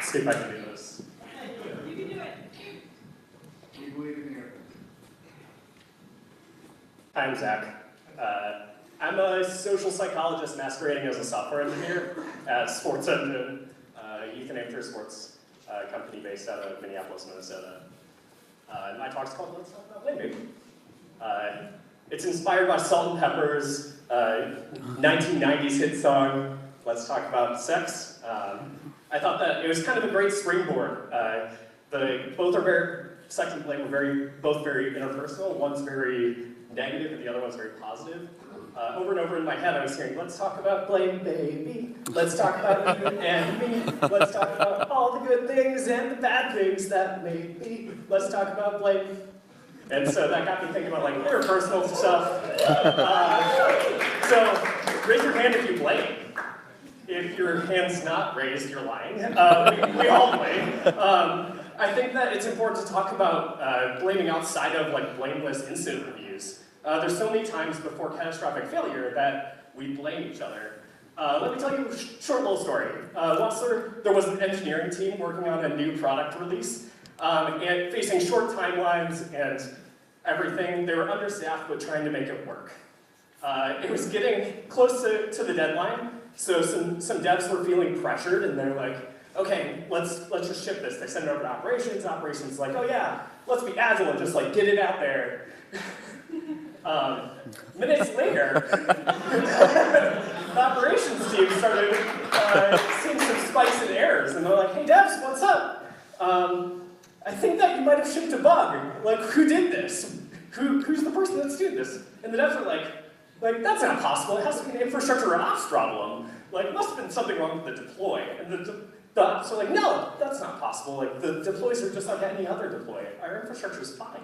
see if I can do this. You can do it. We believe in you. I'm Zach. I'm a social psychologist masquerading as a software engineer at Sports Engine, youth and amateur sports company based out of Minneapolis, Minnesota. And my talk's called Let's Talk About Blame Baby. It's inspired by Salt and Pepper's 1990s hit song, Let's Talk About Sex. I thought that it was kind of a great springboard. Sex and blame are both very interpersonal. One's very negative and the other one's very positive. Over and over in my head I was hearing, let's talk about blame, baby. Let's talk about you and me. Let's talk about all the good things and the bad things that may be. Let's talk about blame. And so that got me thinking about like interpersonal stuff. So raise your hand if you blame. If your hand's not raised, you're lying. We all blame. I think that it's important to talk about blaming outside of like blameless incident reviews. There's so many times before catastrophic failure that we blame each other. Let me tell you a short little story. Once there was an engineering team working on a new product release, and facing short timelines and everything. They were understaffed but trying to make it work. It was getting close to the deadline, so some devs were feeling pressured, and they're like, okay, let's just ship this. They send it over to operations. Operations like, oh yeah, let's be agile and just like get it out there. Minutes later, the operations team started seeing some spikes and errors, and they're like, hey devs, what's up? I think that you might have shipped a bug. Like, who did this? Who's the person that's doing this? And the devs are like, that's not possible. It has to be an infrastructure or ops problem. Like, must have been something wrong with the deploy. And the ops are like, no, that's not possible. Like, the deploys are just like any other deploy. Our infrastructure is fine.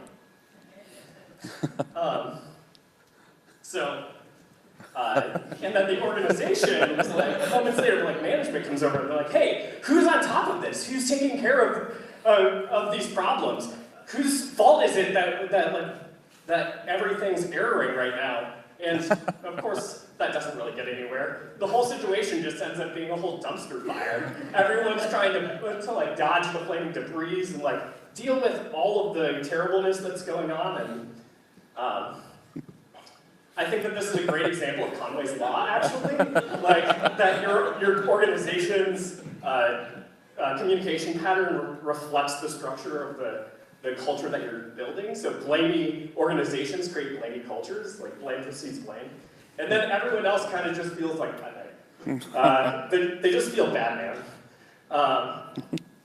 And then the organization was like, moments later, like management comes over and they're like, hey, who's on top of this? Who's taking care of these problems? Whose fault is it that everything's erroring right now? And of course, that doesn't really get anywhere. The whole situation just ends up being a whole dumpster fire. Everyone's trying to like dodge the flaming debris and like deal with all of the terribleness that's going on. And I think that this is a great example of Conway's Law, actually. Like that your organization's communication pattern reflects the structure of the culture that you're building. So blamey organizations create blamey cultures, like blame precedes blame. And then everyone else kind of just feels like bad. They just feel bad, man.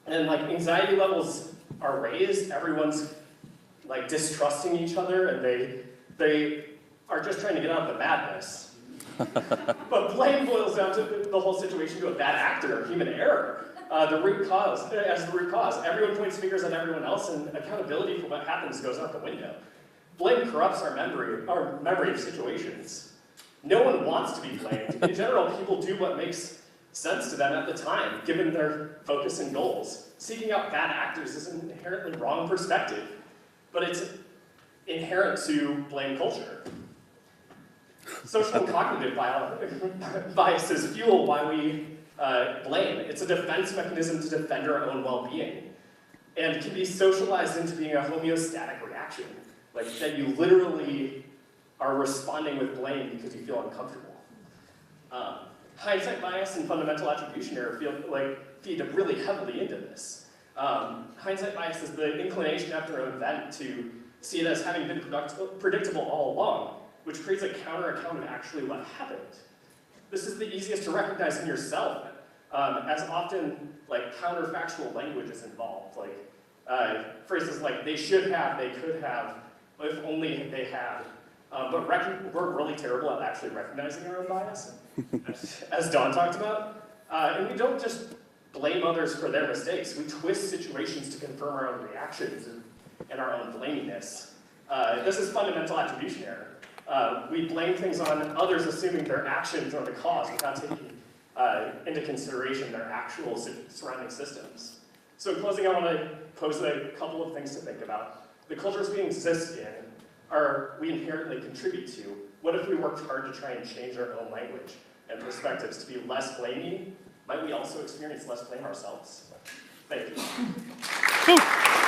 And like anxiety levels are raised, everyone's like distrusting each other, and they are just trying to get out of the madness. But blame boils down to the whole situation to a bad actor, human error. The root cause. Everyone points fingers at everyone else, and accountability for what happens goes out the window. Blame corrupts our memory of situations. No one wants to be blamed. In general, people do what makes sense to them at the time, given their focus and goals. Seeking out bad actors is an inherently wrong perspective, but it's inherent to blame culture. Social and cognitive biases fuel why we blame. It's a defense mechanism to defend our own well-being, and can be socialized into being a homeostatic reaction, like that you literally are responding with blame because you feel uncomfortable. Hindsight bias and fundamental attribution error feed really heavily into this. Hindsight bias is the inclination after an event to see it as having been predictable all along, which creates a counter-account of actually what happened. This is the easiest to recognize in yourself, as often like counterfactual language is involved. Like phrases like they should have, they could have, if only they had. But we're really terrible at actually recognizing our own bias, as Don talked about. And we don't just blame others for their mistakes. We twist situations to confirm our own reactions and our own blaminess. This is fundamental attribution error. We blame things on others, assuming their actions are the cause without taking into consideration their actual surrounding systems. So in closing, I want to pose a couple of things to think about. The cultures we exist in we inherently contribute to. What if we worked hard to try and change our own language and perspectives to be less blamey? Might we also experience less blame ourselves? Thank you.